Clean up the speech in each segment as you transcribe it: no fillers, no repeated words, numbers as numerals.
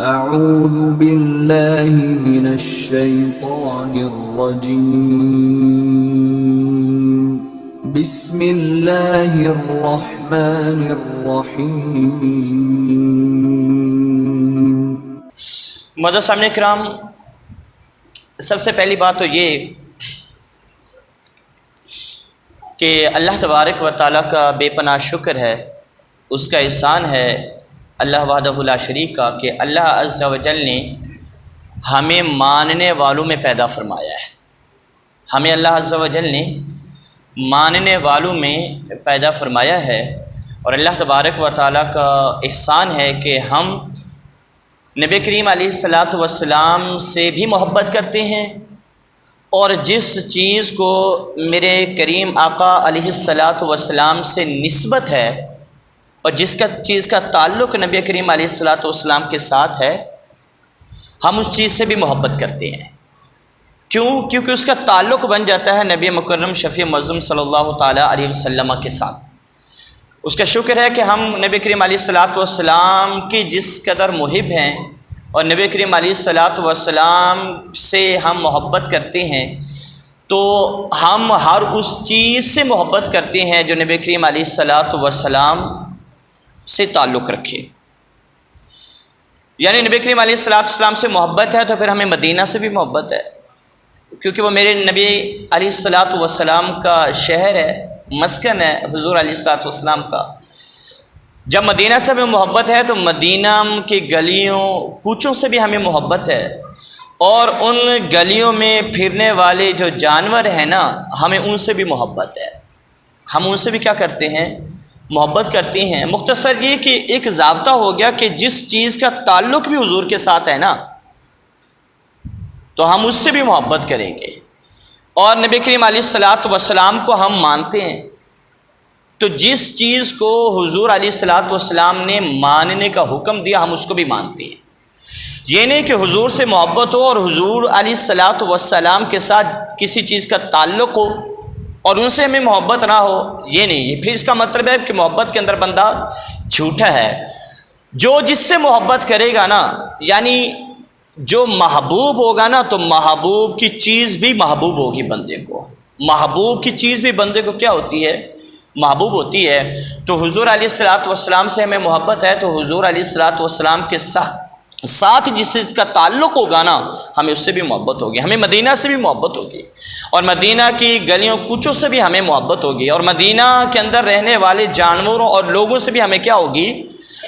اعوذ باللہ من الشیطان الرجیم بسم اللہ الرحمن الرحیم۔ معزز سامعین کرام، سب سے پہلی بات تو یہ کہ اللہ تبارک و تعالیٰ کا بے پناہ شکر ہے، اس کا احسان ہے اللہ وحدہ لا شریک کا کہ اللہ عز و جل نے ہمیں ماننے والوں میں پیدا فرمایا ہے۔ ہمیں اللہ عز و جل نے ماننے والوں میں پیدا فرمایا ہے، اور اللہ تبارک و تعالیٰ کا احسان ہے کہ ہم نبی کریم علیہ الصلاۃ والسلام سے بھی محبت کرتے ہیں، اور جس چیز کو میرے کریم آقا علیہ الصلاۃ والسلام سے نسبت ہے اور جس کا چیز کا تعلق نبی کریم علیہ الصلاۃ والسلام کے ساتھ ہے، ہم اس چیز سے بھی محبت کرتے ہیں۔ کیونکہ اس کا تعلق بن جاتا ہے نبی مکرم شفیع معظم صلی اللہ تعالیٰ علیہ وسلم کے ساتھ۔ اس کا شکر ہے کہ ہم نبی کریم علیہ الصلاۃ والسلام کی جس قدر محب ہیں اور نبی کریم علیہ الصلاۃ والسلام سے ہم محبت کرتے ہیں، تو ہم ہر اس چیز سے محبت کرتے ہیں جو نبی کریم علیہ الصلاۃ والسلام سے تعلق رکھے۔ یعنی نبی کریم علیہ الصلاۃ والسلام سے محبت ہے تو پھر ہمیں مدینہ سے بھی محبت ہے، کیونکہ وہ میرے نبی علیہ الصلاۃ والسلام کا شہر ہے، مسکن ہے حضور علیہ الصلاۃ والسلام کا۔ جب مدینہ سے ہمیں محبت ہے تو مدینہ کی گلیوں کوچوں سے بھی ہمیں محبت ہے، اور ان گلیوں میں پھرنے والے جو جانور ہیں نا، ہمیں ان سے بھی محبت ہے۔ ہم ان سے بھی کیا کرتے ہیں؟ محبت کرتے ہیں۔ مختصر یہ کہ ایک ضابطہ ہو گیا کہ جس چیز کا تعلق بھی حضور کے ساتھ ہے نا، تو ہم اس سے بھی محبت کریں گے۔ اور نبی کریم علیہ الصلاۃ والسلام کو ہم مانتے ہیں، تو جس چیز کو حضور علیہ الصلاۃ والسلام نے ماننے کا حکم دیا، ہم اس کو بھی مانتے ہیں۔ یہ نہیں کہ حضور سے محبت ہو اور حضور علیہ الصلاۃ والسلام کے ساتھ کسی چیز کا تعلق ہو اور ان سے ہمیں محبت نہ ہو، یہ نہیں۔ پھر اس کا مطلب ہے کہ محبت کے اندر بندہ جھوٹا ہے۔ جو جس سے محبت کرے گا نا، یعنی جو محبوب ہوگا نا، تو محبوب کی چیز بھی محبوب ہوگی بندے کو۔ محبوب کی چیز بھی بندے کو کیا ہوتی ہے؟ محبوب ہوتی ہے۔ تو حضور علیہ الصلاۃ والسلام سے ہمیں محبت ہے، تو حضور علیہ الصلاۃ والسلام کے ساتھ جس چیز کا تعلق ہوگا نا، ہمیں اس سے بھی محبت ہوگی۔ ہمیں مدینہ سے بھی محبت ہوگی، اور مدینہ کی گلیوں کوچوں سے بھی ہمیں محبت ہوگی، اور مدینہ کے اندر رہنے والے جانوروں اور لوگوں سے بھی ہمیں کیا ہوگی؟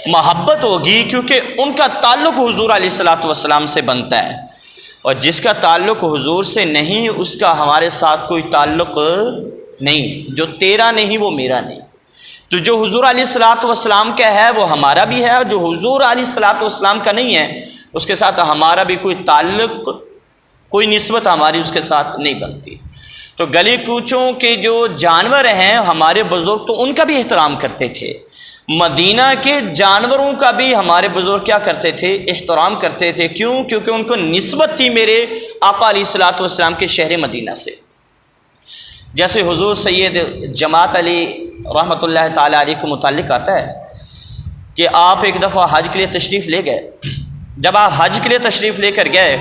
محبت ہوگی، کیونکہ ان کا تعلق حضور علیہ الصلاۃ والسلام سے بنتا ہے، اور جس کا تعلق حضور سے نہیں، اس کا ہمارے ساتھ کوئی تعلق نہیں۔ جو تیرا نہیں وہ میرا نہیں۔ تو جو حضور علیہ الصلاۃ والسلام کا ہے وہ ہمارا بھی ہے، اور جو حضور علیہ الصلاۃ والسلام کا نہیں ہے اس کے ساتھ ہمارا بھی کوئی تعلق، کوئی نسبت ہماری اس کے ساتھ نہیں بنتی۔ تو گلی کوچوں کے جو جانور ہیں ہمارے بزرگ تو ان کا بھی احترام کرتے تھے، مدینہ کے جانوروں کا بھی ہمارے بزرگ کیا کرتے تھے؟ احترام کرتے تھے۔ کیوں؟ کیونکہ ان کو نسبت تھی میرے آقا علیہ الصلاۃ والسلام کے شہر مدینہ سے۔ جیسے حضور سید جماعت علی رحمۃ اللہ تعالیٰ علیہ کے متعلق آتا ہے کہ آپ ایک دفعہ حج کے لیے تشریف لے گئے۔ جب آپ حج کے لیے تشریف لے کر گئے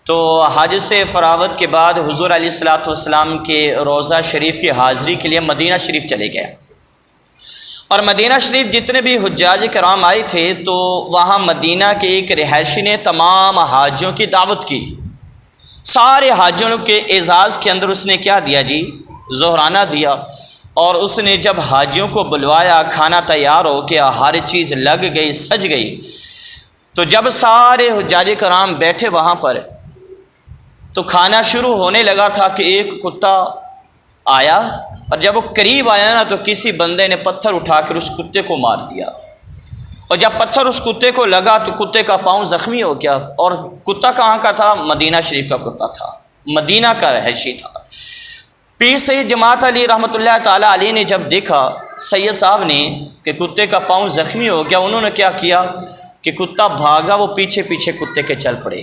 تو حج سے فراغت کے بعد حضور علیہ الصلاۃ والسلام کے روضہ شریف کی حاضری کے لیے مدینہ شریف چلے گئے، اور مدینہ شریف جتنے بھی حجاج کرام آئے تھے تو وہاں مدینہ کے ایک رہائشی نے تمام حاجیوں کی دعوت کی۔ سارے حاجیوں کے اعزاز کے اندر اس نے کیا دیا جی؟ ظہرانہ دیا۔ اور اس نے جب حاجیوں کو بلوایا، کھانا تیار ہو گیا، ہر چیز لگ گئی، سج گئی، تو جب سارے حجاج کرام بیٹھے وہاں پر تو کھانا شروع ہونے لگا تھا کہ ایک کتا آیا، اور جب وہ قریب آیا نا تو کسی بندے نے پتھر اٹھا کر اس کتے کو مار دیا، اور جب پتھر اس کتے کو لگا تو کتے کا پاؤں زخمی ہو گیا۔ اور کتا کہاں کا تھا؟ مدینہ شریف کا کتا تھا، مدینہ کا رہائشی تھا۔ پیر سید جماعت علی رحمۃ اللہ تعالیٰ علیہ نے جب دیکھا سید صاحب نے کہ کتے کا پاؤں زخمی ہو گیا، انہوں نے کیا کیا کہ کتا بھاگا، وہ پیچھے پیچھے کتے کے چل پڑے۔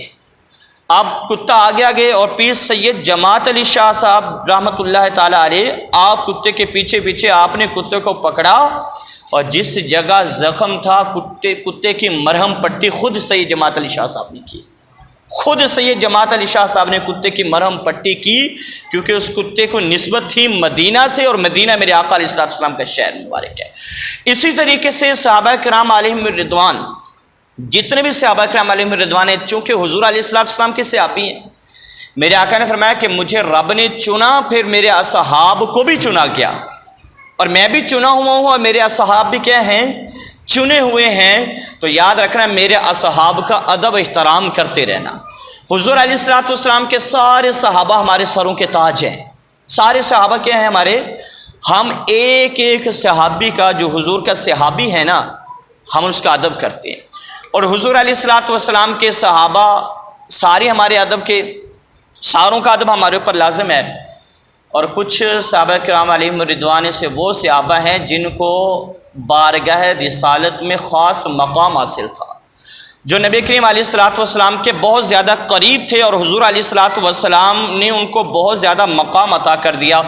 اب کتا آگے آگے، اور پیر سید جماعت علی شاہ صاحب رحمۃ اللہ تعالیٰ علیہ، آپ کتے کے پیچھے پیچھے، آپ نے کتے کو پکڑا، اور جس جگہ زخم تھا کتے کی مرہم پٹی خود سید جماعت علی شاہ صاحب نے کی، خود سید جماعت علی شاہ صاحب نے کتے کی مرہم پٹی کی، کیونکہ اس کتے کو نسبت تھی مدینہ سے، اور مدینہ میرے آقا علیہ السلام کا شہر مبارک ہے۔ اسی طریقے سے صحابہ کرام علیہم الرضوان، جتنے بھی صحابہ کرام علیہم الرضوان ہیں، چونکہ حضور علیہ السلام کے صحابی ہیں، میرے آقا نے فرمایا کہ مجھے رب نے چنا، پھر میرے اصحاب کو بھی چنا گیا، اور میں بھی چنا ہوا ہوں، اور میرے اصحاب بھی کیا ہیں؟ چنے ہوئے ہیں۔ تو یاد رکھنا میرے اصحاب کا ادب احترام کرتے رہنا۔ حضور علیہ السلام کے سارے صحابہ ہمارے سروں کے تاج ہیں، سارے صحابہ کیا ہیں ہمارے؟ ہم ایک ایک صحابی کا، جو حضور کا صحابی ہے نا، ہم اس کا ادب کرتے ہیں، اور حضور علیہ السلام کے صحابہ سارے ہمارے ادب کے، ساروں کا ادب ہمارے اوپر لازم ہے۔ اور کچھ صحابہ کرام علیہم الرضوان سے وہ صحابہ ہیں جن کو بارگاہ رسالت میں خاص مقام حاصل تھا، جو نبی کریم علیہ السلام کے بہت زیادہ قریب تھے، اور حضور علیہ السلام نے ان کو بہت زیادہ مقام عطا کر دیا۔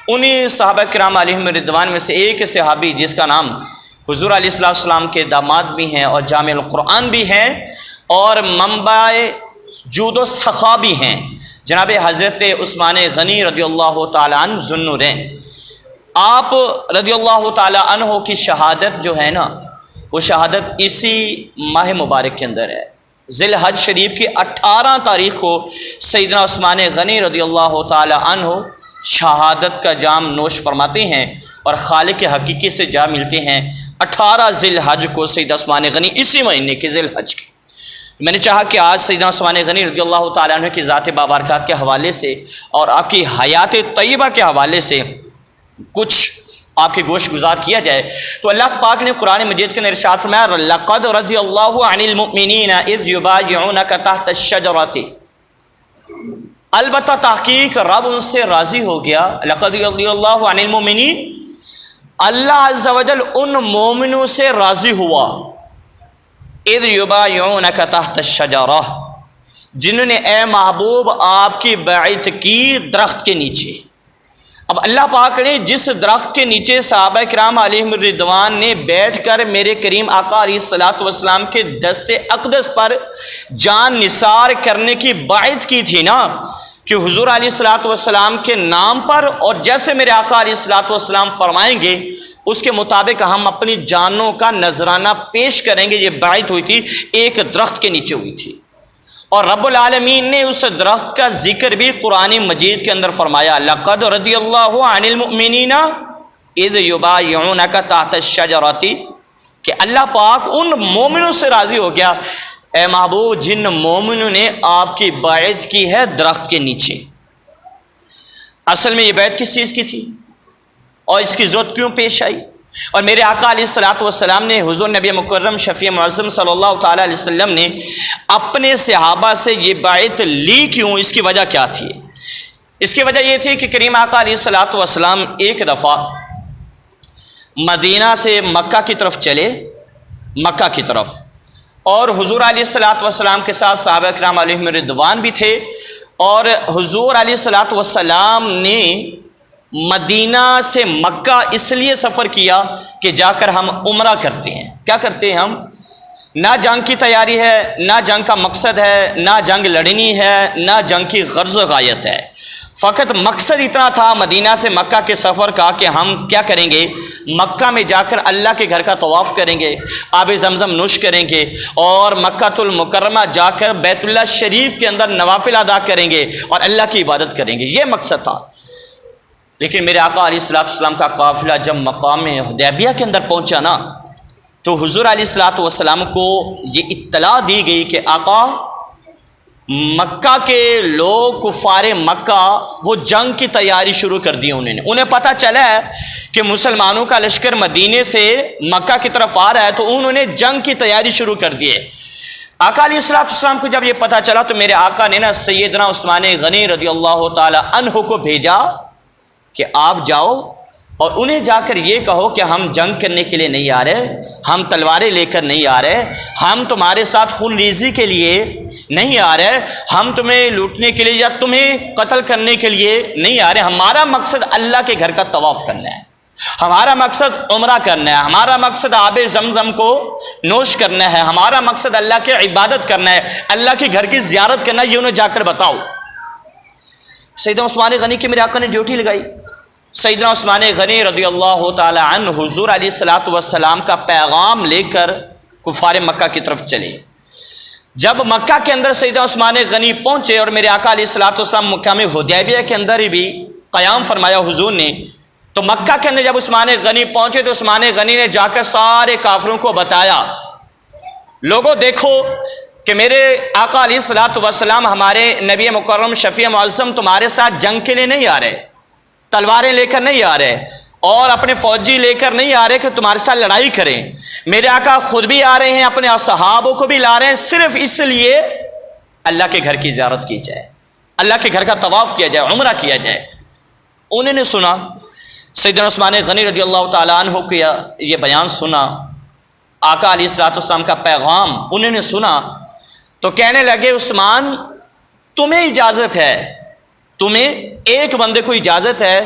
انہی صحابہ کرام علیہم الرضوان میں سے ایک صحابی جس کا نام حضور علیہ السلام کے داماد بھی ہیں اور جامع القرآن بھی ہیں اور منبع جود و سخا بھی ہیں، جناب حضرت عثمان غنی رضی اللہ تعالیٰ عنہ ذو النورین۔ آپ رضی اللہ تعالیٰ عنہ کی شہادت جو ہے نا، وہ شہادت اسی ماہ مبارک کے اندر ہے۔ ذی الحج شریف کی 18 تاریخ کو سیدنا عثمان غنی رضی اللہ تعالیٰ عنہ شہادت کا جام نوش فرماتے ہیں، اور خالق حقیقی سے جا ملتے ہیں 18 ذی الحج کو سیدنا عثمان غنی، اسی مہینے کے ذی الحج کے۔ میں نے چاہا کہ آج سیدنا عثمان غنی رضی اللہ تعالیٰ عنہ کی ذات بابرکات کے حوالے سے اور آپ کی حیات طیبہ کے حوالے سے کچھ آپ کے گوشت گزار کیا جائے۔ تو اللہ پاک نے قرآن مجید کے اندر ارشاد فرمایا، لَقَدْ رَضِيَ اللَّهُ عَنِ الْمُؤْمِنِينَ إِذْ يُبَايِعُونَكَ تَحْتَ الشَّجَرَةِ، البتہ تحقیق رب ان سے راضی ہو گیا۔ لَقَدْ رَضِيَ اللَّهُ عَنِ الْمُؤْمِنِينَ، اللہ عز و جل ان مومنوں سے راضی ہوا، اذ یبایعونک تحت الشجرہ، جنہوں نے اے محبوب آپ کی بیعت کی درخت کے نیچے۔ اب اللہ پاک نے جس درخت کے نیچے صحابہ کرام علیہم الرضوان نے بیٹھ کر میرے کریم آقا علیہ السلام کے دست اقدس پر جان نثار کرنے کی بیعت کی تھی نا، کہ حضور علیہ السلام کے نام پر، اور جیسے میرے آقا علیہ السلام فرمائیں گے اس کے مطابق ہم اپنی جانوں کا نذرانہ پیش کریں گے۔ یہ بیعت ہوئی تھی، ایک درخت کے نیچے ہوئی تھی، اور رب العالمین نے اس درخت کا ذکر بھی قرآن مجید کے اندر فرمایا، لَقَدْ رَضِيَ اللَّهُ عَنِ الْمُؤْمِنِينَ اِذْ يُبَايِعُونَكَ تَحْتَ الشَّجَرَةِ، کہ اللہ پاک ان مومنوں سے راضی ہو گیا، اے محبوب جن مومنوں نے آپ کی بیعت کی ہے درخت کے نیچے۔ اصل میں یہ بیعت کس چیز کی تھی اور اس کی ضرورت کیوں پیش آئی؟ اور میرے آقا علیہ السلام نے، حضور نبی مکرم شفیع معظم صلی اللہ تعالیٰ علیہ وسلم نے اپنے صحابہ سے یہ بیعت لی کیوں؟ اس کی وجہ کیا تھی؟ اس کی وجہ یہ تھی کہ کریم آقا علیہ السلام ایک دفعہ مدینہ سے مکہ کی طرف چلے، مکہ کی طرف، اور حضور علیہ السلام کے ساتھ صحابہ کرام علیہم الرضوان بھی تھے، اور حضور علیہ السلام نے مدینہ سے مکہ اس لیے سفر کیا کہ جا کر ہم عمرہ کرتے ہیں۔ کیا کرتے ہیں ہم؟ نہ جنگ کی تیاری ہے، نہ جنگ کا مقصد ہے، نہ جنگ لڑنی ہے، نہ جنگ کی غرض و غایت ہے، فقط مقصد اتنا تھا مدینہ سے مکہ کے سفر کا کہ ہم کیا کریں گے؟ مکہ میں جا کر اللہ کے گھر کا طواف کریں گے، آب زمزم نوش کریں گے، اور مکہ المکرمہ جا کر بیت اللہ شریف کے اندر نوافل ادا کریں گے اور اللہ کی عبادت کریں گے، یہ مقصد تھا۔ لیکن میرے آقا علیہ السلام کا قافلہ جب مقام حدیبیہ کے اندر پہنچا نا، تو حضور علیہ السلام کو یہ اطلاع دی گئی کہ آقا مکہ کے لوگ، کفار مکہ، وہ جنگ کی تیاری شروع کر دی انہیں پتہ چلا ہے کہ مسلمانوں کا لشکر مدینے سے مکہ کی طرف آ رہا ہے، تو انہوں نے جنگ کی تیاری شروع کر دی ہے۔ آقا علیہ السلام کو جب یہ پتہ چلا تو میرے آقا نے نا سیدنا عثمان غنی رضی اللہ تعالی عنہ کو بھیجا کہ آپ جاؤ اور انہیں جا کر یہ کہو کہ ہم جنگ کرنے کے لیے نہیں آ رہے، ہم تلواریں لے کر نہیں آ رہے، ہم تمہارے ساتھ خون ریزی کے لیے نہیں آ رہے، ہم تمہیں لوٹنے کے لیے یا تمہیں قتل کرنے کے لیے نہیں آ رہے، ہمارا مقصد اللہ کے گھر کا طواف کرنا ہے، ہمارا مقصد عمرہ کرنا ہے، ہمارا مقصد آب زمزم کو نوش کرنا ہے، ہمارا مقصد اللہ کی عبادت کرنا ہے، اللہ کے گھر کی زیارت کرنا ہے، یہ انہیں جا کر بتاؤ۔ سیدنا عثمان غنی کی میرے آقا نے ڈیوٹی لگائی۔ سیدنا عثمان غنی رضی اللہ تعالی عنہ حضور علیہ الصلوۃ والسلام کا پیغام لے کر کفار مکہ کی طرف چلے۔ جب مکہ کے اندر سیدنا عثمان غنی پہنچے اور میرے آقا علیہ الصلوۃ والسلام مکہ میں حدیبیہ کے اندر ہی بھی قیام فرمایا حضور نے، تو مکہ کے اندر جب عثمان غنی پہنچے تو عثمان غنی نے جا کر سارے کافروں کو بتایا، لوگوں دیکھو کہ میرے آقا علیہ الصلوۃ والسلام ہمارے نبی مکرم شفیع معظم تمہارے ساتھ جنگ کے لیے نہیں آ رہے، تلواریں لے کر نہیں آ رہے اور اپنے فوجی لے کر نہیں آ رہے کہ تمہارے ساتھ لڑائی کریں، میرے آقا خود بھی آ رہے ہیں، اپنے صحابوں کو بھی لا رہے ہیں، صرف اس لیے اللہ کے گھر کی زیارت کی جائے، اللہ کے گھر کا طواف کیا جائے، عمرہ کیا جائے۔ انہوں نے سنا، سیدنا عثمان غنی رضی اللہ تعالیٰ عنہ کیا یہ بیان سنا، آقا علیہ الصلوۃ والسلام کا پیغام انہوں نے سنا، تو کہنے لگے عثمان تمہیں اجازت ہے، تمہیں ایک بندے کو اجازت ہے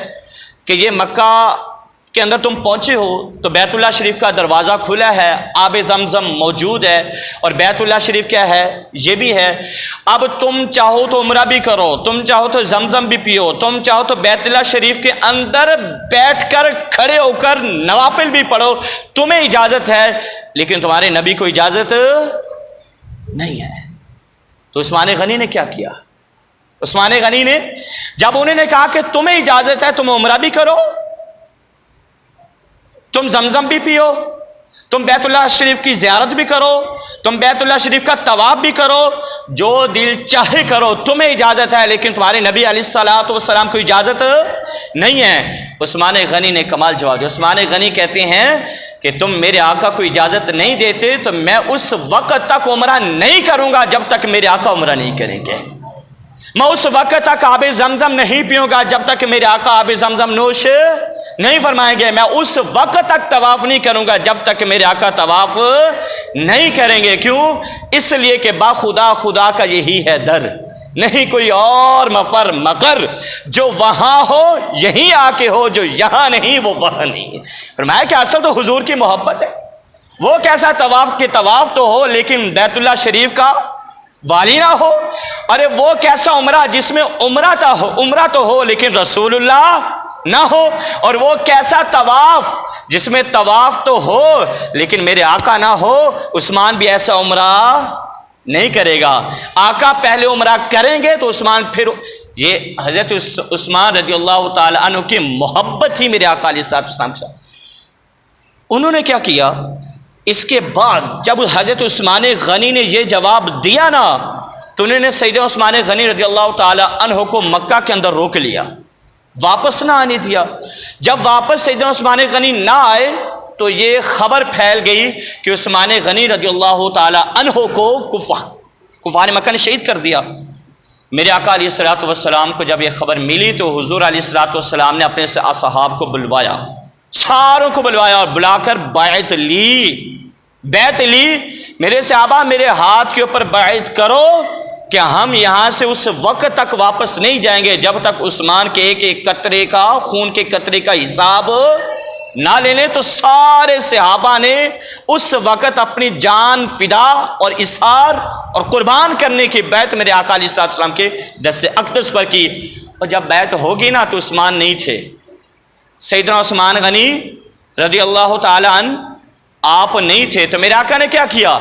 کہ یہ مکہ کے اندر تم پہنچے ہو تو بیت اللہ شریف کا دروازہ کھلا ہے، آب زمزم موجود ہے، اور بیت اللہ شریف کیا ہے یہ بھی ہے، اب تم چاہو تو عمرہ بھی کرو، تم چاہو تو زمزم بھی پیو، تم چاہو تو بیت اللہ شریف کے اندر بیٹھ کر کھڑے ہو کر نوافل بھی پڑھو، تمہیں اجازت ہے، لیکن تمہارے نبی کو اجازت نہیں ہے۔ تو عثمان غنی نے کیا کیا؟ عثمان غنی نے جب انہوں نے کہا کہ تمہیں اجازت ہے تم عمرہ بھی کرو، تم زمزم بھی پیو، تم بیت اللہ شریف کی زیارت بھی کرو، تم بیت اللہ شریف کا طواف بھی کرو، جو دل چاہے کرو، تمہیں اجازت ہے، لیکن تمہارے نبی علیہ الصلوۃ والسلام کو اجازت نہیں ہے۔ عثمان غنی نے کمال جواب دیا۔ عثمان غنی کہتے ہیں کہ تم میرے آقا کو اجازت نہیں دیتے تو میں اس وقت تک عمرہ نہیں کروں گا جب تک میرے آقا عمرہ نہیں کریں گے، میں اس وقت تک آب زمزم نہیں پیوں گا جب تک میرے آقا آب زمزم نوش نہیں فرمائیں گے، میں اس وقت تک طواف نہیں کروں گا جب تک میرے آقا طواف نہیں کریں گے۔ کیوں؟ اس لیے کہ باخدا خدا کا یہی ہے در، نہیں کوئی اور مفر مگر، جو وہاں ہو یہیں آ کے ہو، جو یہاں نہیں وہ وہاں نہیں۔ فرمایا کہ اصل تو حضور کی محبت ہے، وہ کیسا طواف کہ طواف تو ہو لیکن بیت اللہ شریف کا والی نہ ہو، ارے وہ کیسا عمرہ جس میں عمرہ تو ہو لیکن رسول اللہ نہ ہو، اور وہ کیسا طواف جس میں طواف تو ہو لیکن میرے آقا نہ ہو۔ عثمان بھی ایسا عمرہ نہیں کرے گا، آقا پہلے عمرہ کریں گے تو عثمان پھر، یہ حضرت عثمان رضی اللہ تعالی عنہ کی محبت تھی میرے آقا علیہ السلام کے ساتھ۔ انہوں نے کیا کیا؟ اس کے بعد جب حضرت عثمان غنی نے یہ جواب دیا نا تو انہوں نے سیدنا عثمان غنی رضی اللہ تعالی عنہ کو مکہ کے اندر روک لیا، واپس نہ آنے دیا۔ جب واپس سیدنا عثمان غنی نہ آئے تو یہ خبر پھیل گئی کہ عثمان غنی رضی اللہ تعالی عنہ کو کفار مکہ نے شہید کر دیا۔ میرے آقا علیہ الصلوۃ والسلام کو جب یہ خبر ملی تو حضور علیہ الصلوۃ والسلام نے اپنے اصحاب کو بلوایا، ساروں کو بلوایا اور بلا کر بیعت لی، میرے صحابہ میرے ہاتھ کے اوپر بیعت کرو کہ ہم یہاں سے اس وقت تک واپس نہیں جائیں گے جب تک عثمان کے ایک ایک قطرے کا، خون کے قطرے کا حساب نہ لے لیں۔ تو سارے صحابہ نے اس وقت اپنی جان فدا اور اثار اور قربان کرنے کی بیعت میرے آقا علیہ السلام کے دست اقدس پر کی، اور جب بیعت ہوگی نا تو عثمان نہیں تھے، سیدنا عثمان غنی رضی اللہ تعالی عنہ آپ نہیں تھے۔ تو میرے آقا نے کیا کیا؟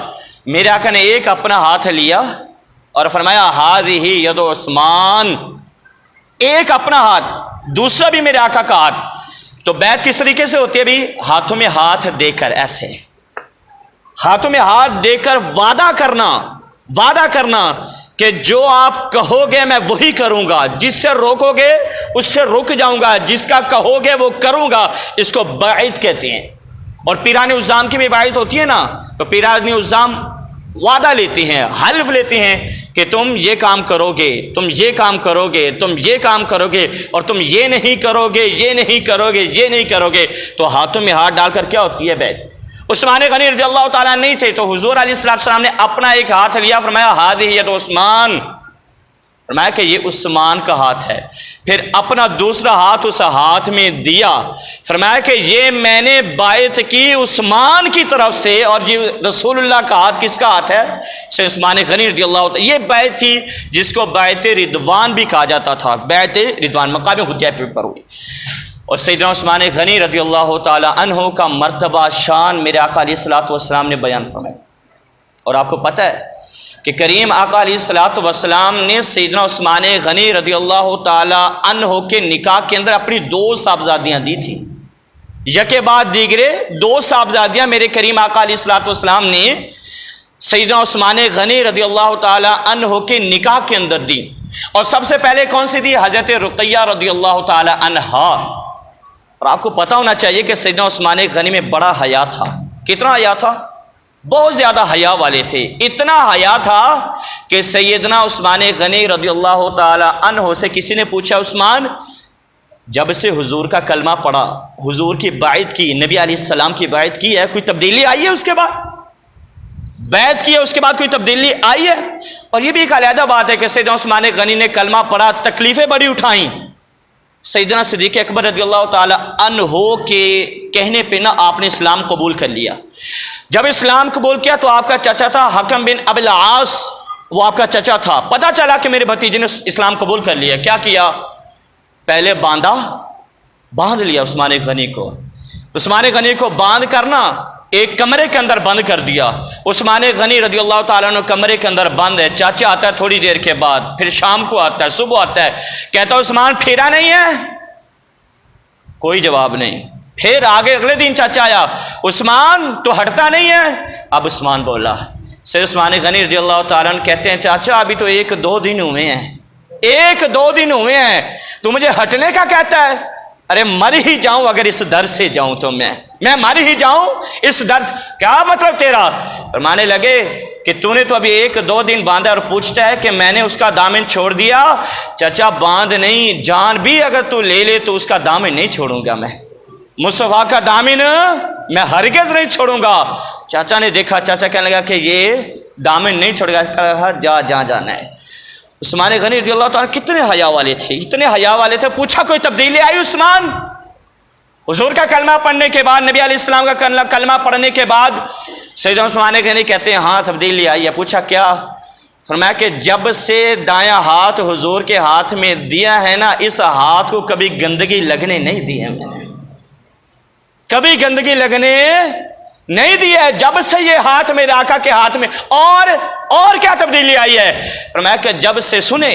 میرے آقا نے ایک اپنا ہاتھ لیا اور فرمایا ہذہ ید عثمان، ایک اپنا ہاتھ، دوسرا بھی میرے آقا کا ہاتھ۔ تو بیعت کس طریقے سے ہوتی ہے بھی؟ ہاتھوں میں ہاتھ دے کر، ایسے ہاتھوں میں ہاتھ دے کر وعدہ کرنا کہ جو آپ کہو گے میں وہی کروں گا، جس سے روکو گے اس سے رک جاؤں گا، جس کا کہو گے وہ کروں گا، اس کو بیعت کہتے ہیں۔ اور پیران عظام کی بھی بیعت ہوتی ہے نا، تو پیران عظام وعدہ لیتے ہیں، حلف لیتے ہیں کہ تم یہ کام کرو گے، تم یہ کام کرو گے، تم یہ کام کرو گے، اور تم یہ نہیں کرو گے، یہ نہیں کرو گے، یہ نہیں کرو گے۔ تو ہاتھوں میں ہاتھ ڈال کر کیا ہوتی ہے بیعت۔ عثمان غنی رضی اللہ تعالیٰ نہیں تھے تو حضور علیہ السلام نے اپنا ایک ہاتھ لیا، فرمایا ہذہ ید عثمان، فرمایا کہ یہ عثمان کا ہاتھ ہے، پھر اپنا دوسرا ہاتھ اس ہاتھ میں دیا، فرمایا کہ یہ میں نے بیعت کی عثمان کی طرف سے، اور یہ رسول اللہ کا ہاتھ کس کا ہاتھ ہے؟ سید عثمان غنی رضی اللہ عنہ۔ یہ بیعت تھی جس کو بیعت رضوان بھی کہا جاتا تھا، بیعت رضوان مقام حجہ پر ہوئی۔ اور سیدنا عثمان غنی رضی اللہ تعالی عنہ کا مرتبہ شان میرے آقا علیہ الصلوۃ والسلام نے بیان فرمایا۔ اور آپ کو پتہ ہے کہ کریم آقا علیہ الصلوۃ والسلام نے سیدنا عثمان غنی رضی اللہ تعالی عنہ کے نکاح کے اندر اپنی 2 صاحبزادیاں دی تھی، یکے بعد دیگرے 2 صاحبزادیاں میرے کریم آقا علیہ الصلوۃ والسلام نے سیدنا عثمان غنی رضی اللہ تعالی عنہ کے نکاح کے اندر دی۔ اور سب سے پہلے کون سی دی؟ حضرت رقیہ رضی اللہ تعالی عنہا۔ اور آپ کو پتہ ہونا چاہیے کہ سیدنا عثمان غنی میں بڑا حیا تھا۔ کتنا حیا تھا؟ بہت زیادہ حیا والے تھے۔ اتنا حیا تھا کہ سیدنا عثمان غنی رضی اللہ تعالی عنہ سے کسی نے پوچھا، عثمان جب سے حضور کا کلمہ پڑھا، حضور کی بیعت کی، نبی علیہ السلام کی بیعت کی ہے، کوئی تبدیلی آئی ہے اس کے بعد؟ بیعت کی ہے اس کے بعد کوئی تبدیلی آئی ہے؟ اور یہ بھی ایک علیحدہ بات ہے کہ سیدنا عثمان غنی نے کلمہ پڑھا، تکلیفیں بڑی اٹھائیں۔ سیدنا صدیق اکبر رضی اللہ تعالی عنہ کے کہنے پہ نہ آپ نے اسلام قبول کر لیا۔ جب اسلام قبول کیا تو آپ کا چچا تھا حکم بن ابی العاص، وہ آپ کا چچا تھا۔ پتہ چلا کہ میرے بھتیجے نے اسلام قبول کر لیا، کیا کیا؟ پہلے باندھ لیا عثمان غنی کو۔ عثمان غنی کو باندھ کرنا، ایک کمرے کے اندر بند کر دیا۔ عثمان غنی رضی اللہ تعالیٰ عنہ کمرے کے اندر بند ہے، چاچا آتا ہے تھوڑی دیر کے بعد، پھر شام کو آتا ہے، صبح آتا ہے، کہتا ہے عثمان پھیرا نہیں ہے؟ کوئی جواب نہیں۔ پھر آگے اگلے دن چاچا آیا، عثمان تو ہٹتا نہیں ہے؟ اب عثمان بولا۔ سید عثمان غنی رضی اللہ تعالیٰ عنہ کہتے ہیں چاچا ابھی تو 1-2 دن ہوئے ہیں، 1-2 دن ہوئے ہیں، تو مجھے ہٹنے کا کہتا ہے؟ ارے مر ہی جاؤں اگر اس در سے جاؤں تو میں مر ہی جاؤں اس درد، کیا مطلب تیرا؟ فرمانے لگے کہ تو نے تو ابھی 1-2 دن باندھا اور پوچھتا ہے کہ میں نے اس کا دامن چھوڑ دیا؟ چچا باندھ نہیں، جان بھی اگر تو لے لے تو اس کا دامن نہیں چھوڑوں گا، میں مصطفیٰ کا دامن میں ہرگز نہیں چھوڑوں گا۔ چاچا نے دیکھا، چاچا کہنے لگا کہ یہ دامن نہیں چھوڑے گا، کہا جا جانا ہے۔ عثمان غنی رضی اللہ تعالیٰ کتنے حیا والے تھے، اتنے حیا والے تھے۔ پوچھا کوئی تبدیلی آئی عثمان؟ حضور کا کلمہ پڑھنے کے بعد، نبی علیہ السلام کا کلمہ پڑھنے کے بعد سیدنا عثمان غنی کہتے ہیں ہاں تبدیلی آئی ہے۔ پوچھا کیا؟ فرمایا کہ جب سے دایاں ہاتھ حضور کے ہاتھ میں دیا ہے نا، اس ہاتھ کو کبھی گندگی لگنے نہیں دی ہے، میں نے کبھی گندگی لگنے نہیں دی ہے جب سے یہ ہاتھ میرے آقا کے ہاتھ میں۔ اور کیا تبدیلی آئی ہے؟ فرمایا کہ جب سے سنے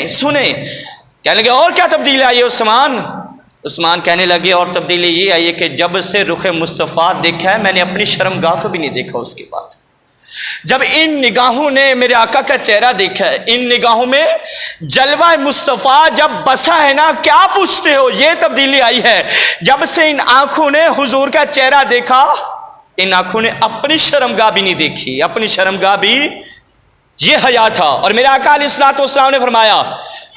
کہنے لگے اور کیا تبدیلی آئی ہے عثمان کہنے لگے اور تبدیلی یہ آئی ہے کہ جب سے رخ مصطفیٰ دیکھا ہے میں نے اپنی شرمگاہ کو بھی نہیں دیکھا اس کے بعد۔ جب ان نگاہوں نے میرے آقا کا چہرہ دیکھا ہے، ان نگاہوں میں جلوہ مصطفیٰ جب بسا ہے نا، کیا پوچھتے ہو، یہ تبدیلی آئی ہے۔ جب سے ان آنکھوں نے حضور کا چہرہ دیکھا، ان آنکھوں نے اپنی شرمگاہ بھی نہیں دیکھی، اپنی شرمگاہ بھی یہ حیا تھا۔ اور میرے آقا علیہ الصلوۃ والسلام نے فرمایا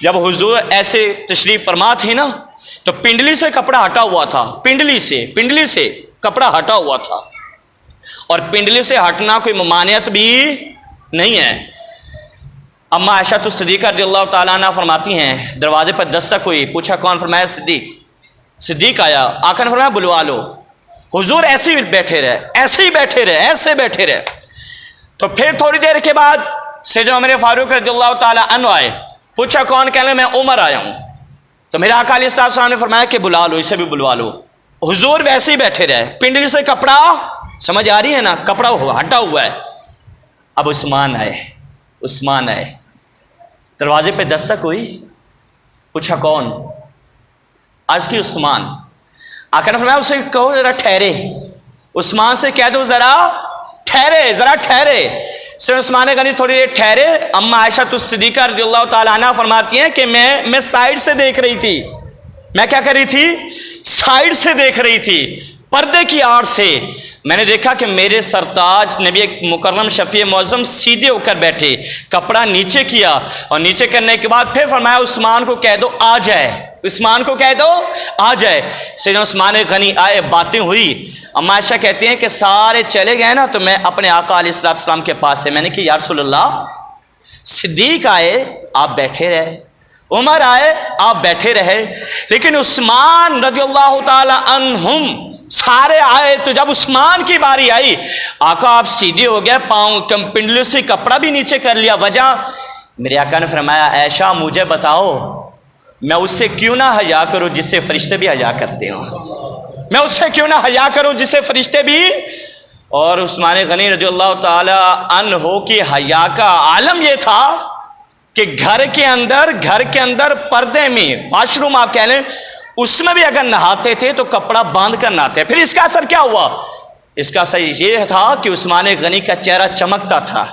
جب حضور ایسے تشریف فرما تھے نا تو پنڈلی سے کپڑا ہٹا ہوا تھا، پنڈلی سے کپڑا ہٹا ہوا تھا، اور پنڈلی سے ہٹنا کوئی ممانعت بھی نہیں ہے۔ اما عائشہ صدیقہ رضی اللہ تعالیٰ عنہ فرماتی ہیں دروازے پر دستک ہوئی، پوچھا کون؟ فرمایا صدیق آیا۔ آقا نے فرمایا بلوا لو۔ حضور ایسے ہی بیٹھے رہے۔ تو پھر تھوڑی دیر کے بعد سیدنا عمر فاروق رضی اللہ تعالیٰ عنہ آئے، پوچھا کون؟ کہنے میں عمر آیا ہوں۔ تو میرے آقا علیہ السلام نے فرمایا کہ بلا لو، اسے بھی بلوا لو۔ حضور ویسے ہی بیٹھے رہے، پنڈلی سے کپڑا، سمجھ آ رہی ہے نا، کپڑا ہٹا ہوا ہے۔ اب عثمان آئے، دروازے پہ دستک ہوئی، پوچھا کون؟ عرض کی عثمان۔ آقا نے فرمایا اسے کہو ذرا ٹھہرے، عثمان سے کہہ دو ذرا ٹھہرے۔ سر عثمان غنی تھوڑی دیر ٹھہرے۔ اما عائشہ صدیقہ رضی اللہ تعالیٰ عنہ فرماتی ہیں کہ میں سائیڈ سے دیکھ رہی تھی، میں کیا کر رہی تھی؟ سائیڈ سے دیکھ رہی تھی، پردے کی آڑ سے۔ میں نے دیکھا کہ میرے سرتاج نبی مکرم شفیع معظم سیدھے ہو کر بیٹھے، کپڑا نیچے کیا، اور نیچے کرنے کے بعد پھر فرمایا عثمان کو کہہ دو آ جائے۔ سیدنا عثمان غنی آئے، باتیں ہوئی۔ اما عائشہ کہتے ہیں کہ سارے چلے گئے نا تو میں اپنے آقا علیہ السلام کے پاس سے میں نے کہ یا رسول اللہ صدیق آئے، آپ بیٹھے رہے، عمر آئے, آپ بیٹھے رہے, لیکن عثمان رضی اللہ تعالی عنہم سارے آئے. تو جب عثمان کی باری آئی, آقا آپ سیدھے ہو گئے, پاؤں پنڈلوں سے کپڑا بھی نیچے کر لیا. وجہ, میرے آقا نے فرمایا عائشہ مجھے بتاؤ میں اس سے کیوں نہ حیا کروں جس سے فرشتے بھی حیا کرتے ہوں, میں اس سے کیوں نہ حیا کروں جس سے فرشتے بھی. اور عثمان غنی رضی اللہ تعالی عنہ کی حیا کا عالم یہ تھا کہ گھر کے اندر پردے میں, واش روم آپ کہہ لیں, اس میں بھی اگر نہاتے تھے تو کپڑا باندھ کر نہاتے. پھر اس کا اثر کیا ہوا؟ اس کا اثر یہ تھا کہ عثمان غنی کا چہرہ چمکتا تھا,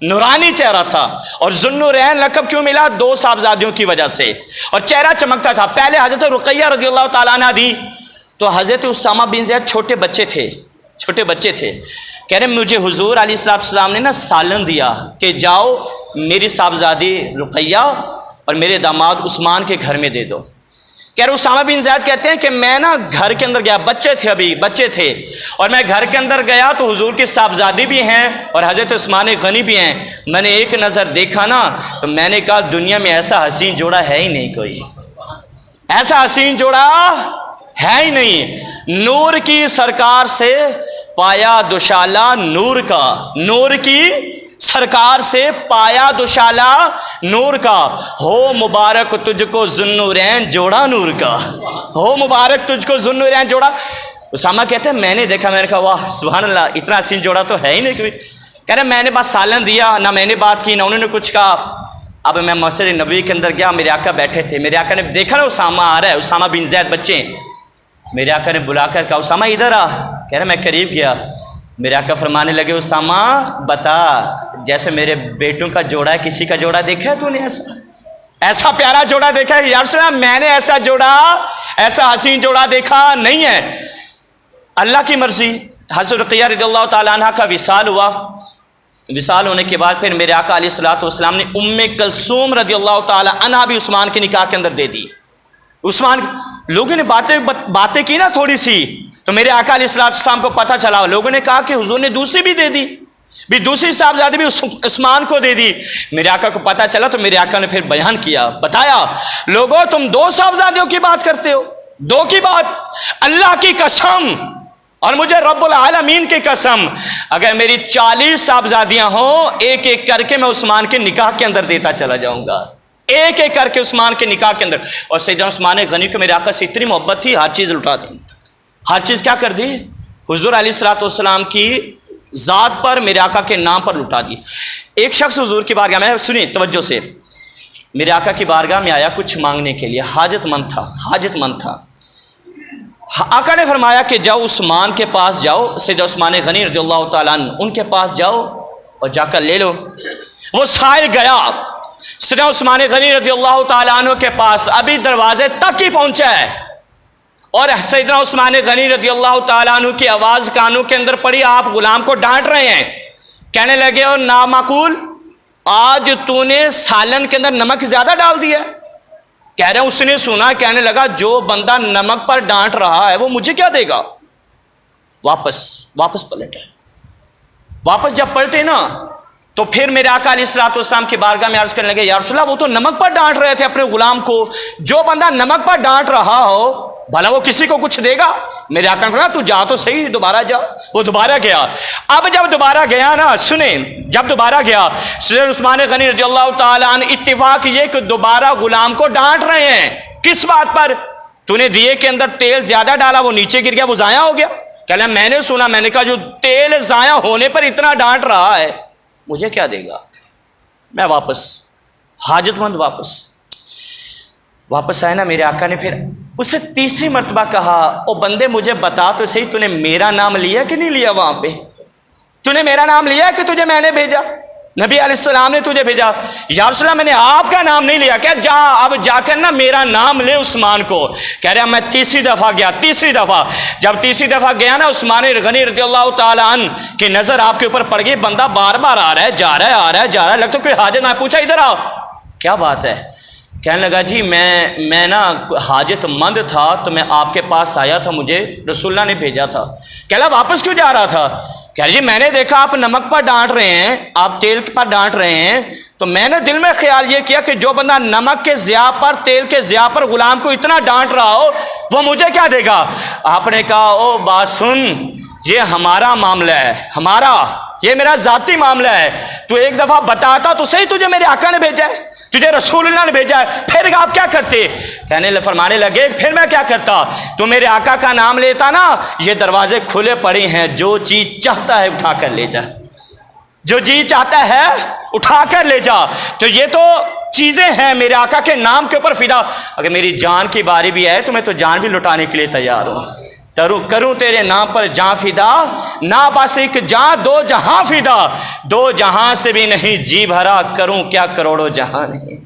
نورانی چہرہ تھا. اور ذوالنورین لقب کیوں ملا؟ 2 صاحبزادیوں کی وجہ سے, اور چہرہ چمکتا تھا. پہلے حضرت رقیہ رضی اللہ تعالیٰ عنہ دی, تو حضرت اسامہ بن زید چھوٹے بچے تھے, کہہ رہے مجھے حضور علیہ السلام نے نا سالن دیا کہ جاؤ میری صاحبزادی رقیہ اور میرے داماد عثمان کے گھر میں دے دو. کہہ رہے اسامہ بن زید کہتے ہیں کہ میں نا گھر کے اندر گیا, بچے تھے, اور میں گھر کے اندر گیا تو حضور کی صاحبزادی بھی ہیں اور حضرت عثمان غنی بھی ہیں. میں نے ایک نظر دیکھا نا تو میں نے کہا دنیا میں ایسا حسین جوڑا ہے ہی نہیں, کوئی ایسا حسین جوڑا ہے ہی نہیں. نور کی سرکار سے پایا دوشالہ نور کا, نور کی سرکار سے پایا دوشالہ نور کا, ہو مبارک تجھ کو ذوالنورین جوڑا نور کا, ہو مبارک تجھ کو ذوالنورین جوڑا. اسامہ کہتے ہیں میں نے دیکھا, میں نے کہا واہ سبحان اللہ, اتنا حسین جوڑا تو ہے ہی نہیں کوئی. کہہ رہے میں نے بس سالن دیا, نہ میں نے بات کی نہ انہوں نے کچھ کہا. اب میں مسجد نبوی کے اندر گیا, میرے آقا بیٹھے تھے, میرے آقا نے دیکھا نا اسامہ آ رہا ہے, اسامہ بن زید بچے, میرے آقا نے بلا کر کہا اسامہ ادھر آ. کہہ رہے میں قریب گیا, میرے آقا فرمانے لگے اسامہ بتا جیسے میرے بیٹوں کا جوڑا ہے, کسی کا جوڑا دیکھا ہے تو نے ایسا پیارا جوڑا دیکھا ہے؟ یا رسول اللہ میں نے ایسا جوڑا, ایسا حسین جوڑا دیکھا نہیں ہے. اللہ کی مرضی حضرت رقیہ رضی اللہ تعالیٰ عنہ کا وصال ہوا. وصال ہونے کے بعد پھر میرے آقا علیہ الصلوۃ والسلام نے ام کلثوم رضی اللہ تعالیٰ عنہ بھی عثمان کے نکاح کے اندر دے دی. عثمان لوگوں نے باتیں کی نا تھوڑی سی, تو میرے آقا علیہ السلام کو پتہ چلا, لوگوں نے کہا کہ حضور نے دوسری بھی دے دی, بھی دوسری صاحبزادی بھی عثمان کو دے دی. میرے آقا کو پتہ چلا تو میرے آقا نے پھر بیان کیا, بتایا لوگوں تم 2 صاحبزادیوں کی بات کرتے ہو, 2 کی بات, اللہ کی قسم اور مجھے رب العالمین کی قسم اگر میری 40 صاحبزادیاں ہوں ایک ایک کر کے میں عثمان کے نکاح کے اندر دیتا چلا جاؤں گا, ایک ایک کر کے عثمان کے نکاح کے اندر. اور سیدنا عثمان غنی کو میرے آقا سے اتنی محبت تھی, ہر چیز لٹا دی, ہر چیز کیا کر دی, حضور علیہ الصلوۃ والسلام کی ذات پر, میرے آقا کے نام پر لٹا دی. ایک شخص حضور کی بارگاہ میں, سنیے توجہ سے, میرے آقا کی بارگاہ میں آیا کچھ مانگنے کے لیے, حاجت مند تھا. آقا نے فرمایا کہ جاؤ عثمان کے پاس جاؤ, سیدنا عثمان غنی رضی اللہ تعالیٰ عنہ, ان کے پاس جاؤ اور جا کر لے لو. وہ سائل گیا سیدنا عثمان غنی رضی اللہ تعالیٰ عنہ کے پاس, ابھی دروازے تک ہی پہنچا ہے, اور سیدنا عثمان غنی رضی اللہ تعالیٰ عنہ کی آواز کانوں کے اندر پڑی, آپ غلام کو ڈانٹ رہے ہیں. کہنے لگے اور نامعقول, آج تو نے سالن کے اندر نمک زیادہ ڈال دیا. کہہ رہے ہیں اس نے سنا, کہنے لگا جو بندہ نمک پر ڈانٹ رہا ہے وہ مجھے کیا دے گا. واپس پلٹے. واپس جب پلٹے نا تو پھر میرے آقا علیہ الصلوۃ والسلام کی بارگاہ میں عرض کرنے لگے یا رسول اللہ وہ تو نمک پر ڈانٹ رہے تھے اپنے غلام کو, جو بندہ نمک پر ڈانٹ رہا ہو بھلا وہ کسی کو کچھ دے گا. میرے آقا نے فرمایا تو جا تو صحیح, دوبارہ جا. وہ دوبارہ گیا. اب جب دوبارہ گیا نا, سنیں, جب دوبارہ گیا سیدنا عثمان غنی رضی اللہ تعالیٰ عنہ اتفاق یہ کہ دوبارہ غلام کو ڈانٹ رہے ہیں. کس بات پر؟ تو نے دیے کے اندر تیل زیادہ ڈالا, وہ نیچے گر گیا, وہ ضائع ہو گیا. کہنا میں نے سنا, میں نے کہا جو تیل ضائع ہونے پر اتنا ڈانٹ رہا ہے مجھے کیا دے گا. میں واپس, حاجت مند واپس آئے نا. میرے آقا نے پھر اسے تیسری مرتبہ کہا او بندے مجھے بتا تو صحیح, تو نے میرا نام لیا کہ نہیں لیا وہاں پہ؟ تو نے میرا نام لیا کہ تجھے میں نے بھیجا, نبی علیہ السلام نے تجھے بھیجا؟ یا رسول اللہ میں نے آپ کا نام نہیں لیا. کہ جا اب جا کر نا میرا نام لے عثمان کو. کہہ رہا میں تیسری دفعہ گیا. جب تیسری دفعہ گیا نا, عثمان غنی رضی اللہ تعالیٰ عنہ کی نظر آپ کے اوپر پڑ گئی, بندہ بار بار آ رہا ہے, جا رہا ہے, لگتا کوئی حاجت نہ. پوچھا ادھر آؤ کیا بات ہے؟ کہنے لگا جی میں نا حاجت مند تھا تو میں آپ کے پاس آیا تھا, مجھے رسول اللہ نے بھیجا تھا. کہہ رہا واپس کیوں جا رہا تھا؟ کہہ رہا جی میں نے دیکھا آپ نمک پر ڈانٹ رہے ہیں, آپ تیل پر ڈانٹ رہے ہیں, تو میں نے دل میں خیال یہ کیا کہ جو بندہ نمک کے ضیاء پر، تیل کے ضیاء پر غلام کو اتنا ڈانٹ رہا ہو وہ مجھے کیا دے گا؟ آپ نے کہا او بات سن، یہ ہمارا معاملہ ہے، ہمارا، یہ میرا ذاتی معاملہ ہے، تو ایک دفعہ بتاتا تو صحیح، تجھے میرے آقا نے بھیجا ہے، تجھے رسول اللہ نے بھیجا ہے، پھر آپ کیا کرتے؟ فرمانے لگے پھر میں کیا کرتا؟ تو میرے آقا کا نام لیتا نا، یہ دروازے کھلے پڑے ہیں، جو چیز چاہتا ہے اٹھا کر لے جا، جو جی چاہتا ہے اٹھا کر لے جا۔ تو یہ تو چیزیں ہیں میرے آقا کے نام کے اوپر فدا، اگر میری جان کی باری بھی ہے تو میں تو جان بھی لٹانے کے لیے تیار ہوں، کروں تیرے نام پر جان فدا، نہ بس ایک جان دو جہاں فدا، دو جہاں سے بھی نہیں جی بھرا، کروں کیا کروڑوں جہاں نہیں۔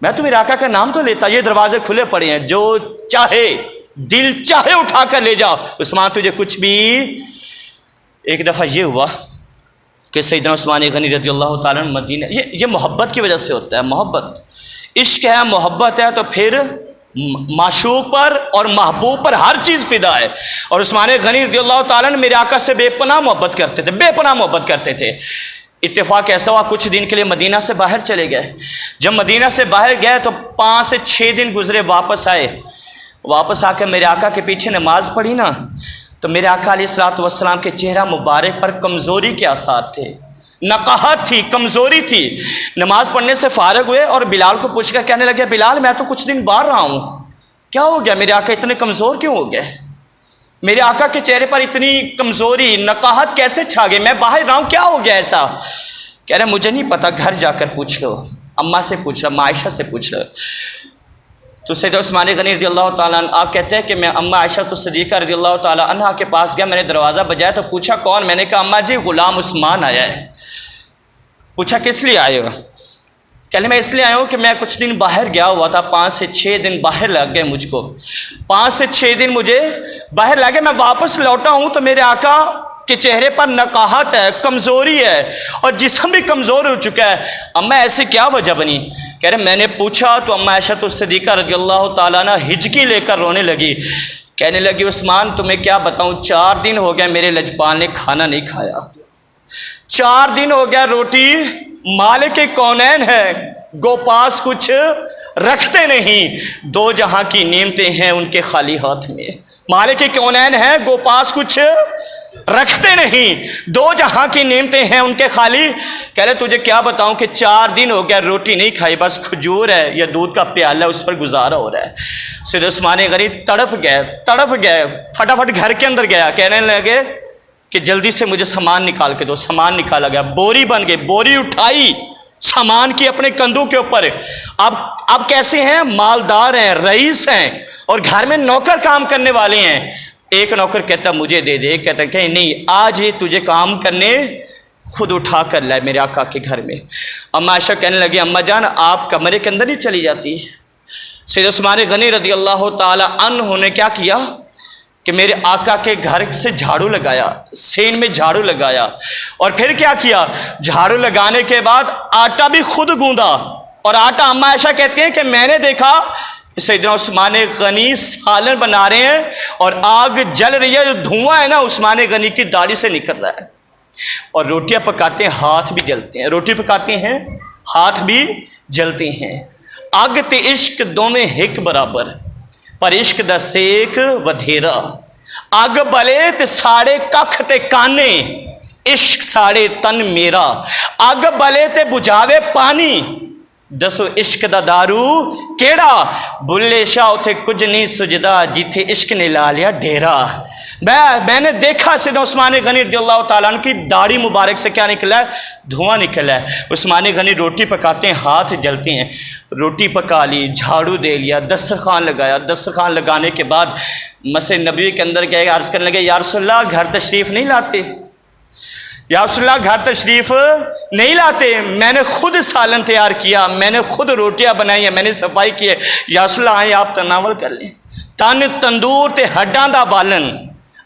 میں تو میرے آقا کا نام تو لیتا، یہ دروازے کھلے پڑے ہیں، جو چاہے دل چاہے اٹھا کر لے جاؤ عثمان، تجھے کچھ بھی۔ ایک دفعہ یہ ہوا کہ سیدنا عثمان غنی رضی اللہ تعالیٰ عنہ مدینہ، یہ محبت کی وجہ سے ہوتا ہے، محبت، عشق ہے، محبت ہے، تو پھر معشوق پر اور محبوب پر ہر چیز فدا ہے۔ اور عثمان غنی رضی اللہ تعالیٰ عنہ میرے آقا سے بے پناہ محبت کرتے تھے، بے پناہ محبت کرتے تھے۔ اتفاق ایسا ہوا کچھ دن کے لیے مدینہ سے باہر چلے گئے، جب مدینہ سے باہر گئے تو 5 سے 6 دن گزرے، واپس آئے، واپس آ کے میرے آقا کے پیچھے نماز پڑھی نا، تو میرے آقا علیہ الصلوۃ والسلام کے چہرہ مبارک پر کمزوری کے آثار تھے، نقاہت تھی، کمزوری تھی۔ نماز پڑھنے سے فارغ ہوئے اور بلال کو پوچھ کر کہنے لگے بلال میں تو کچھ دن باہر رہا ہوں، کیا ہو گیا؟ میرے آقا اتنے کمزور کیوں ہو گئے؟ میرے آقا کے چہرے پر اتنی کمزوری، نقاہت کیسے چھا گئی؟ میں باہر رہا ہوں، کیا ہو گیا ایسا؟ کہہ رہے مجھے نہیں پتا، گھر جا کر پوچھ لو، اماں سے پوچھ لو، اماں عائشہ سے پوچھ لو۔ تو سیدنا عثمان غنی رضی اللہ تعالیٰ عنہ آپ کہتے ہیں کہ میں اماں عائشہ صدیقہ رضی اللہ تعالیٰ عنہ کے پاس گیا، میں نے دروازہ بجایا تو پوچھا کون؟ میں نے کہا اماں جی غلام عثمان آیا ہے۔ پوچھا کس لیے آئے ہو؟ کہنے میں اس لیے آیا ہوں کہ میں کچھ دن باہر گیا ہوا تھا، 5 سے 6 دن باہر لگ گئے مجھ کو، 5 سے 6 دن مجھے باہر لگے، میں واپس لوٹا ہوں تو میرے آقا کے چہرے پر نقاہت ہے، کمزوری ہے، اور جسم بھی کمزور ہو چکا ہے۔ اماں ایسے کیا وجہ بنی؟ کہہ رہے میں نے پوچھا تو اماں عائشہ صدیقہ رضی اللہ تعالیٰ عنہ ہجکی لے کر رونے لگی، کہنے لگی عثمان تمہیں کیا بتاؤں، 4 دن ہو گیا میرے لجپال نے کھانا نہیں کھایا، 4 دن ہو گیا روٹی مالک کونین ہے، گو پاس کچھ رکھتے نہیں، 2 جہاں کی نعمتیں ہیں ان کے خالی ہاتھ میں، مالک کونین ہے، گو پاس کچھ رکھتے نہیں، 2 جہاں کی نعمتیں ہیں ان کے خالی۔ کہہ رہے تجھے کیا بتاؤں کہ 4 دن ہو گیا روٹی نہیں کھائی، بس کھجور ہے یا دودھ کا پیالہ اس پر گزارا ہو رہا ہے۔ سیدنا عثمان غنی تڑپ گئے، فٹافٹ گھر کے اندر گیا، کہنے لگے کہ جلدی سے مجھے سامان نکال کے دو۔ سامان نکالا گیا، بوری بن گئی، بوری اٹھائی سامان کی اپنے کندھوں کے اوپر۔ اب کیسے ہیں؟ مالدار ہیں، رئیس ہیں، اور گھر میں نوکر کام کرنے والے ہیں۔ ایک نوکر کہتا مجھے دے دے، ایک کہتا کہ نہیں آج یہ تجھے کام کرنے خود اٹھا کر لائے میرے آقا کے گھر میں۔ اماں عائشہ کہنے لگی اماں جان آپ کمرے کے اندر نہیں چلی جاتی؟ سیدنا عثمان غنی رضی اللہ تعالی عنہ نے کیا کیا کہ میرے آقا کے گھر سے جھاڑو لگایا، سین میں جھاڑو لگایا، اور پھر کیا کیا؟ جھاڑو لگانے کے بعد آٹا بھی خود گوندا، اور آٹا اماں عائشہ کہتی ہیں کہ میں نے دیکھا سیدنا عثمان غنی سالن بنا رہے ہیں اور آگ جل رہی ہے، جو دھواں ہے نا عثمان غنی کی داڑھی سے نکل رہا ہے، اور روٹیاں پکاتے ہیں ہاتھ بھی جلتے ہیں، روٹی پکاتے ہیں ہاتھ بھی جلتے ہیں۔ اگ تے عشق دوویں ہک برابر، پر عشق دا سیک ودھیرا، اگ بلے تے ساڑے ککھ تے کانے، عشق ساڑے تن میرا، اگ بلے تے بجھاوے پانی، دسو عشق دا دارو کیڑا، بلے شاہ اتھے کچھ نہیں سجدہ جتھے عشق نے لا لیا ڈیرا۔ میں نے دیکھا سیدنا عثمان غنی رضی اللہ تعالیٰ عنہ کی داڑھی مبارک سے کیا نکلا ہے؟ دھواں نکلا ہے۔ عثمان غنی روٹی پکاتے ہیں ہاتھ جلتے ہیں، روٹی پکا لی، جھاڑو دے لیا، دسترخوان لگایا، دسترخوان لگانے کے بعد مسجد نبوی کے اندر گئے، عرض کرنے لگے یا رسول اللہ گھر تشریف نہیں لاتے؟ یا رسول اللہ گھر تشریف نہیں لاتے، میں نے خود سالن تیار کیا، میں نے خود روٹیاں بنائی ہیں، میں نے صفائی کی ہے، یا رسول اللہ آئیں آپ تناول کر لیں۔ تن تندور تے ہڈاں دا بالن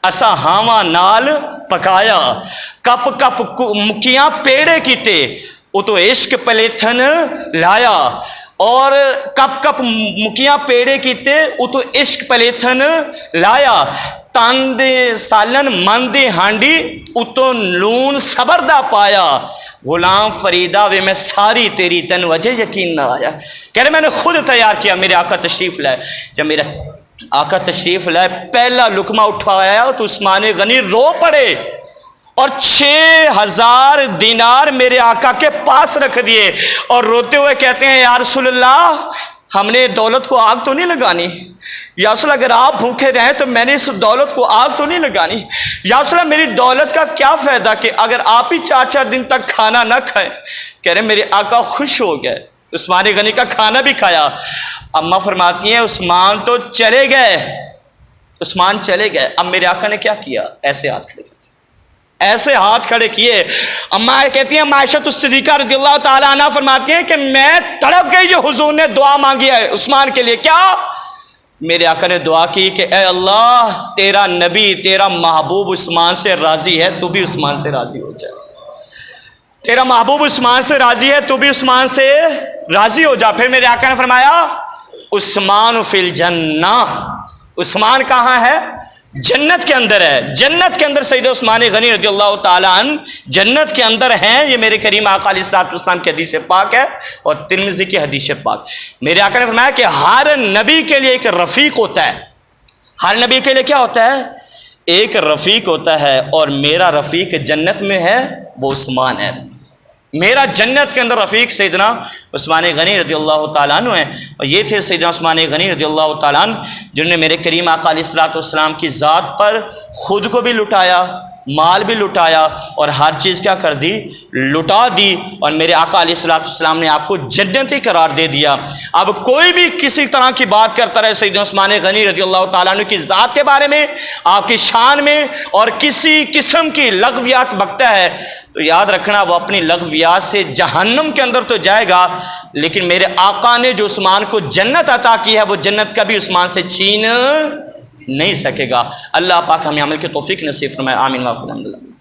اسا ہاواں نال پکایا، کپ کپ مکیاں پیڑے کیتے اتو عشق پلیتھن لایا، اور کپ کپ مکیاں پیڑے کیتے اتو عشق پلیتھن لایا، تان دے سالن من دے ہانڈی اتو لون صبر دا پایا، غلام فریدہ وے میں ساری تیری تین وجہ یقین نہ آیا. کہہ رہے میں نے خود تیار کیا. میرے آقا تشریف لائے. جب میرے آقا تشریف لائے پہلا لقمہ اٹھایا تو عثمان غنی رو پڑے اور 6000 دینار میرے آقا کے پاس رکھ دیے اور روتے ہوئے کہتے ہیں یا رسول اللہ ہم نے دولت کو آگ تو نہیں لگانی. یا رسول اللہ اگر آپ بھوکے رہیں تو میں نے اس دولت کو آگ تو نہیں لگانی. یا رسول اللہ میری دولت کا کیا فائدہ کہ اگر آپ ہی 4 دن تک کھانا نہ کھائیں. کہہ رہے میرے آقا خوش ہو گئے. عثمان غنی کا کھانا بھی کھایا. اماں فرماتی ہیں عثمان تو چلے گئے. عثمان چلے گئے. اب میرے آقا نے کیا کیا؟ ایسے ہاتھ کھڑے ایسے ہاتھ کھڑے کیے. اماں کہتی ہیں عائشہ الصدیقہ رضی اللہ تعالیٰ عنہ فرماتی ہیں کہ میں تڑپ گئی جو حضور نے دعا مانگی ہے عثمان کے لیے. کیا؟ میرے آقا نے دعا کی کہ اے اللہ تیرا نبی تیرا محبوب عثمان سے راضی ہے تو بھی عثمان سے راضی ہو جائے. تیرا محبوب عثمان سے راضی ہے تو بھی عثمان سے راضی ہو جا. پھر میرے آقا نے فرمایا عثمان فی الجنہ. عثمان کہاں ہے؟ جنت کے اندر ہے. جنت کے اندر سیدنا عثمان غنی رضی اللہ تعالیٰ عنہ جنت کے اندر ہیں. یہ میرے کریم آقا علیہ السلام کی حدیث پاک ہے اور ترمذی کی حدیث پاک. میرے آقا نے فرمایا کہ ہر نبی کے لیے ایک رفیق ہوتا ہے. ہر نبی کے لیے کیا ہوتا ہے؟ ایک رفیق ہوتا ہے اور میرا رفیق جنت میں ہے وہ عثمان ہے. میرا جنت کے اندر رفیق سیدنا عثمان غنی رضی اللہ تعالیٰ عنہ ہیں. اور یہ تھے سیدنا عثمان غنی رضی اللہ تعالیٰ عنہ جنہوں نے میرے کریم آقا علیہ السلام کی ذات پر خود کو بھی لٹایا, مال بھی لٹایا اور ہر چیز کیا کر دی؟ لٹا دی. اور میرے آقا علیہ السلام نے آپ کو جنتی قرار دے دیا. اب کوئی بھی کسی طرح کی بات کرتا رہے سیدنا عثمان غنی رضی اللہ تعالیٰ عنہ کی ذات کے بارے میں, آپ کی شان میں, اور کسی قسم کی لغویات بکتا ہے تو یاد رکھنا وہ اپنی لغویات سے جہنم کے اندر تو جائے گا, لیکن میرے آقا نے جو عثمان کو جنت عطا کی ہے وہ جنت کبھی عثمان سے چھین نہیں سکے گا. اللہ پاک ہمیں عمل کی توفیق نصیب فرمائے. آمین. الحمد للہ.